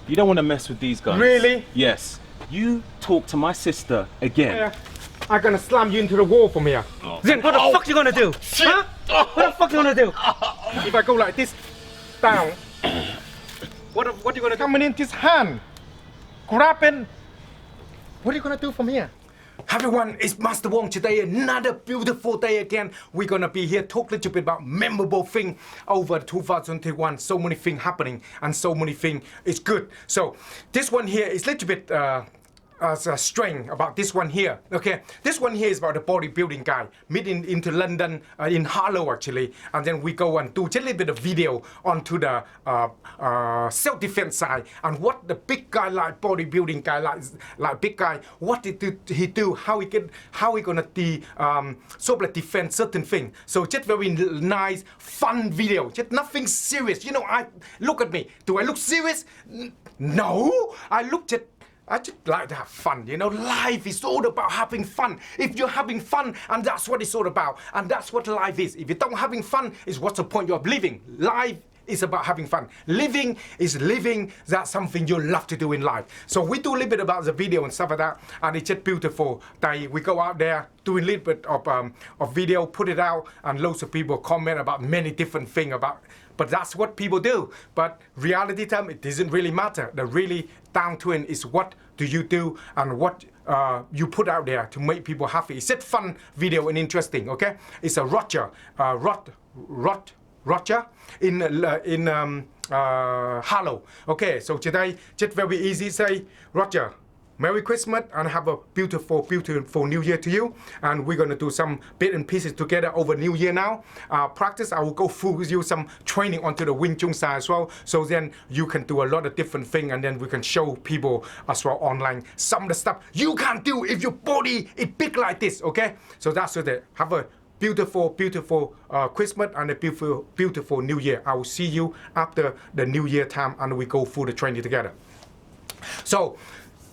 You don't want to mess with these guys. Really? Yes. You talk to my sister again. Yeah. I'm gonna slam you into the wall from here. Then what the fuck you gonna do? Huh? What the fuck you gonna do? If I go like this, down, what you gonna do? Coming in this hand, grabbing. What are you gonna do from here? Hi everyone, it's Master Wong today. Another beautiful day again. We're gonna be here talk a little bit about memorable thing over 2021. So many things happening and so many things is good. So this one here is a little bit strange about this one here. Okay, this one here is about the bodybuilding guy meeting into London in Harlow actually, and then we go and do just a little bit of video onto the self-defense side and what the big guy like bodybuilding guy like big guy, what did he do, how he gonna sort of defend certain thing. So just very nice fun video, just nothing serious. You know, look at me, do I look serious? No, I just like to have fun, you know. Life is all about having fun. If you're having fun, and that's what it's all about, and that's what life is. If you don't having fun, is what's the point of living? Life is about having fun. Living is living. That's something you love to do in life. So we do a little bit about the video and stuff like that, and it's just beautiful. We go out there doing a little bit of video, put it out, and loads of people comment about many different things about. But that's what people do. But reality time, it doesn't really matter. The really down to it is what do you do and what you put out there to make people happy. It's a fun video and interesting, okay? It's a Roger in Harlow. Okay, so today, just very easy, say, Roger, Merry Christmas and have a beautiful, beautiful New Year to you. And we're gonna do some bits and pieces together over New Year now. Practice, I will go through with you some training onto the Wing Chun side as well. So then you can do a lot of different things and then we can show people as well online some of the stuff you can't do if your body is big like this, okay? So that's it. Have a beautiful, beautiful Christmas and a beautiful, beautiful New Year. I will see you after the New Year time and we go through the training together. So,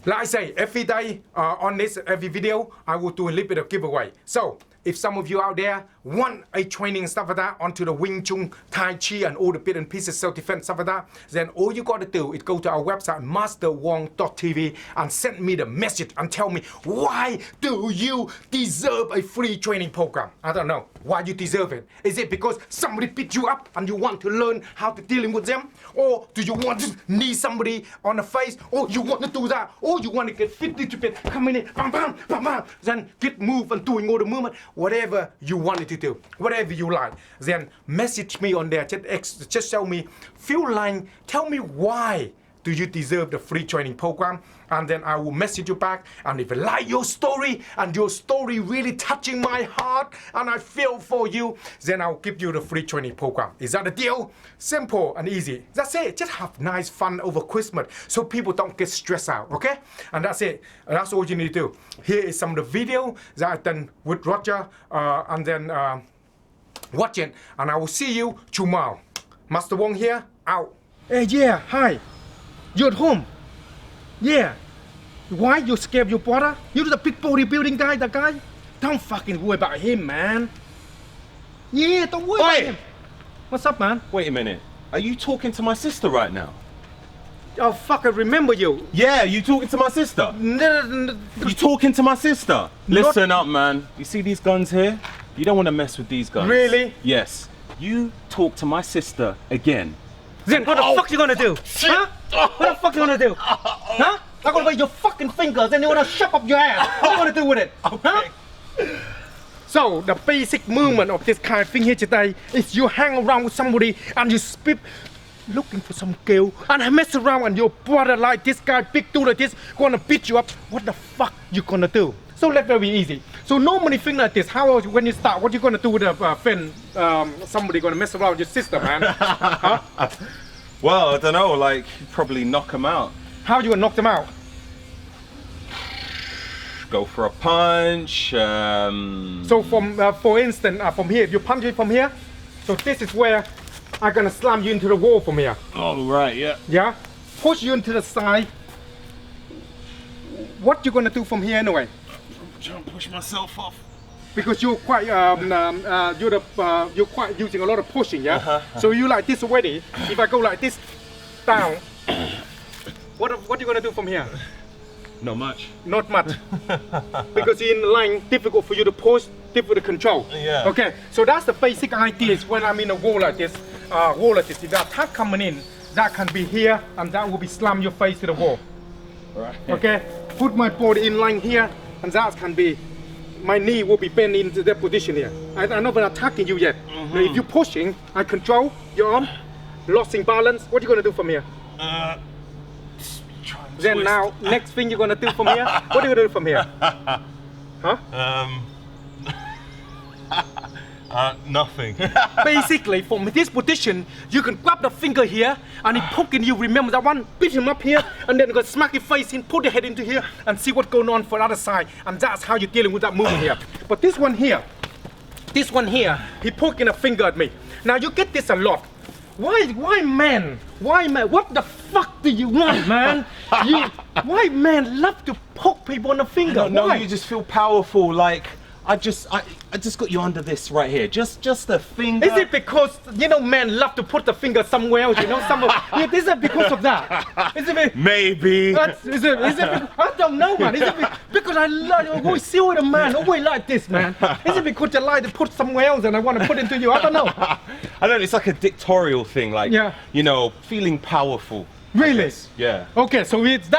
like I say, every day on this, every video, I will do a little bit of giveaway. So, if some of you out there want a training and stuff like that onto the Wing Chun, Tai Chi and all the bit and pieces, self-defense stuff like that, then all you got to do is go to our website, masterwong.tv and send me the message and tell me why do you deserve a free training program? I don't know. Why you deserve it? Is it because somebody beat you up and you want to learn how to dealing with them? Or do you want to knee somebody on the face? Or you want to do that? Or you want to get fit a little bit, coming in, bam, bam, bam, bam, then get move and doing all the movement? Whatever you wanted to do, whatever you like, then message me on there. Just tell me, tell me why do you deserve the free training program, and then I will message you back. And if I like your story and your story really touching my heart and I feel for you, then I'll give you the free training program. Is that a deal? Simple and easy. That's it. Just have nice fun over Christmas so people don't get stressed out, okay? And that's it. And that's all you need to do. Here is some of the video that I've done with Roger and then watch it. And I will see you tomorrow. Master Wong here, out. Hey, yeah, hi. You're at home? Yeah. Why you scared your brother? You're the big bodybuilding guy, the guy? Don't fucking worry about him, man. Yeah, don't worry about him. What's up, man? Wait a minute. Are you talking to my sister right now? Oh, fuck, I remember you. Yeah, you talking to my sister? You talking to my sister? Listen up, man. You see these guns here? You don't want to mess with these guns. Really? Yes. You talk to my sister again. Then what the fuck you gonna do? Huh? What the fuck you gonna do? Huh? I'm gonna wave your fucking fingers and you wanna shove up your ass. What you gonna do with it? Okay. Huh? So the basic movement of this kind of thing here today is you hang around with somebody and you speak looking for some girl and mess around and your brother like this guy, big dude like this, gonna beat you up. What the fuck you gonna do? So that's very easy. So normally thing like this, when you start, what you gonna do with a friend? Somebody gonna mess around with your sister, man? Huh? Well, I don't know, like, probably knock them out. How you gonna knock them out? Go for a punch. So for instance, from here, if you punch it from here, so this is where I'm gonna slam you into the wall from here. Oh, right, yeah. Yeah? Push you into the side. What you gonna do from here anyway? I'm trying to push myself off. Because you're quite you're quite using a lot of pushing, yeah. So you like this already. If I go like this, down, What are you gonna do from here? Not much. Not much. Because in line, difficult for you to push, difficult to control. Yeah. Okay, so that's the basic idea is when I'm in a wall like this, if the attack coming in, that can be here and that will be slam your face to the wall. Right. Okay, put my body in line here and that can be, my knee will be bent into that position here. I'm not attacking you yet. Now if you're pushing, I control your arm, lost in balance, what are you gonna do from here? Then twist. now, next thing you're gonna do from here, what are you gonna do from here? Huh? Nothing. Basically, from this position, you can grab the finger here and it poking you. Remember that one? Beat him up here and then go smack your face in, put your head into here and see what's going on for the other side. And that's how you're dealing with that movement here. But this one here, he poking a finger at me. Now you get this a lot. Why man? Why man? What the fuck do you want, man? Why man love to poke people on the finger? No, Why? you just feel powerful. Like I just got you under this right here. Just the finger. Is it because men love to put the finger somewhere else? Is it because of that? Is it? Maybe. Is it? I don't know, man. Is it because I always see with a man always like this, man? Is it because I like to put somewhere else and I want to put into you? I don't know. I don't know. It's like a dictatorial thing. Like feeling powerful. Really? Yeah. Okay, so it's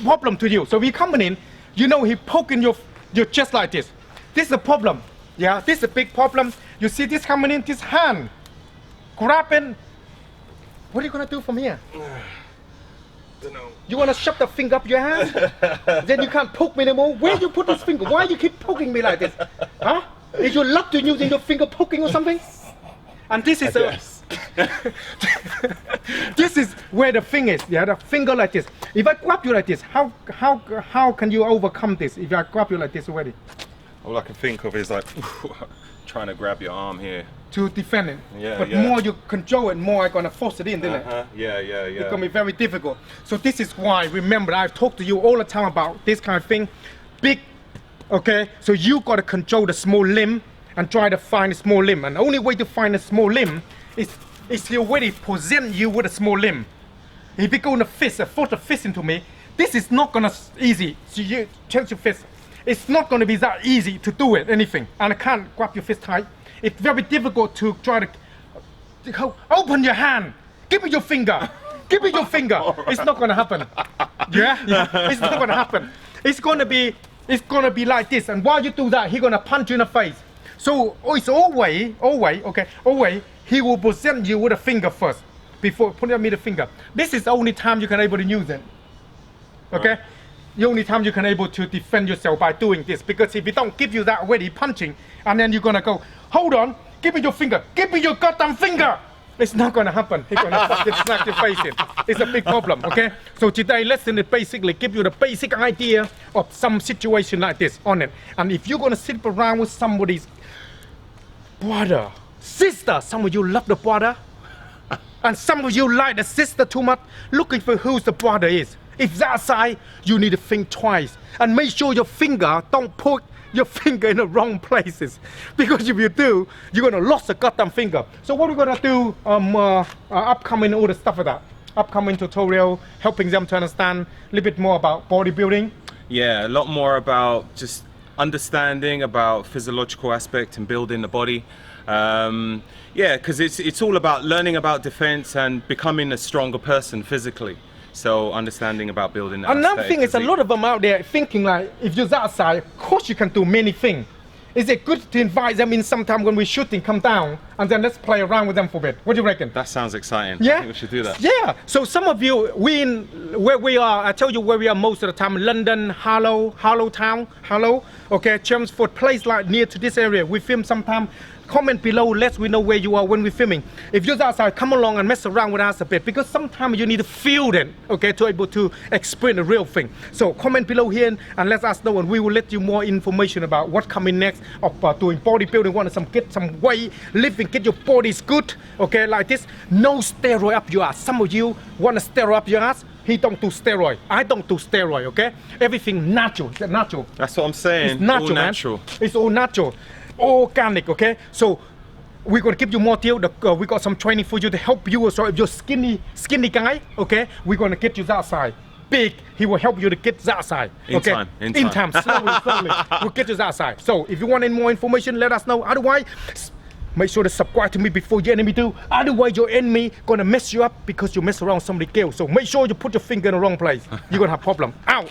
problem to you. So we coming in, he poking your chest like this. This is a problem. Yeah, this is a big problem. You see this coming in, this hand grabbing. What are you gonna do from here? Don't know. You wanna shove the finger up your hand? Then you can't poke me anymore. Where you put this finger? Why you keep poking me like this? Huh? Is your luck to using your finger poking or something? And this is this is where the thing is. Yeah, the finger like this. If I grab you like this, how can you overcome this? If I grab you like this already? All I can think of is like trying to grab your arm here. To defend it. Yeah, but more you control it, more I'm gonna force it in, didn't it? Yeah. It's gonna be very difficult. So this is why, remember, I've talked to you all the time about this kind of thing. Big, okay? So you gotta control the small limb and try to find a small limb. And the only way to find a small limb is he already present you with a small limb. If you go in a fist, force a fist into me, this is not gonna easy. So you change your fist. It's not going to be that easy to do it, anything. And I can't grab your fist tight. It's very difficult to try to open your hand. Give me your finger. Give me your finger. It's not going to happen. Yeah? It's not going to happen. It's going to be like this. And while you do that, he's going to punch you in the face. So it's always, he will present you with a finger first before putting me the finger. This is the only time you can able to use it. Okay? Right. The only time you can able to defend yourself by doing this, because if he don't give you that already punching, and then you're gonna go, hold on, give me your finger, give me your goddamn finger. It's not gonna happen. He's gonna fucking smack your face in. It's a big problem, okay? So today's lesson is basically give you the basic idea of some situation like this on it. And if you're gonna sit around with somebody's brother, sister, some of you love the brother, and some of you like the sister too much, looking for who the brother is. If that side, you need to think twice and make sure your finger don't put your finger in the wrong places, because if you do, you're gonna lose the goddamn finger. So what we're gonna do, upcoming all the stuff of that, upcoming tutorial, helping them to understand a little bit more about bodybuilding. Yeah, a lot more about just understanding about physiological aspect and building the body. Yeah, because it's all about learning about defense and becoming a stronger person physically. So understanding about building that. Another thing is a lot of them out there thinking like, if you're outside, of course you can do many things. Is it good to invite them in sometime when we're shooting, come down, and then let's play around with them for a bit? What do you reckon? That sounds exciting. Yeah? I think we should do that. Yeah. So some of you, where we are, I tell you where we are most of the time, London, Harlow Town, okay, Chelmsford, place like near to this area. We film sometime. Comment below, let we know where you are when we're filming. If you're outside, come along and mess around with us a bit, because sometimes you need to feel it, okay, to able to experience the real thing. So comment below here and let us know, and we will let you more information about what's coming next of doing bodybuilding. Want to get some weight, living, get your bodies good, okay, like this. No steroid up your ass. Some of you want to steroid up your ass. He don't do steroid. I don't do steroid, okay? Everything natural. It's natural. That's what I'm saying. It's natural, all natural. Man. It's all natural. Organic, okay? So we're gonna give you more deal. We got some training for you to help you. So if you're skinny guy, okay, we're gonna get you that side. Big, he will help you to get that side. Okay? In time. Slowly. We'll get you that side. So if you want any more information, let us know. Otherwise, make sure to subscribe to me before your enemy do. Otherwise, your enemy gonna mess you up because you mess around somebody else. So make sure you put your finger in the wrong place. You're gonna have problem. Out.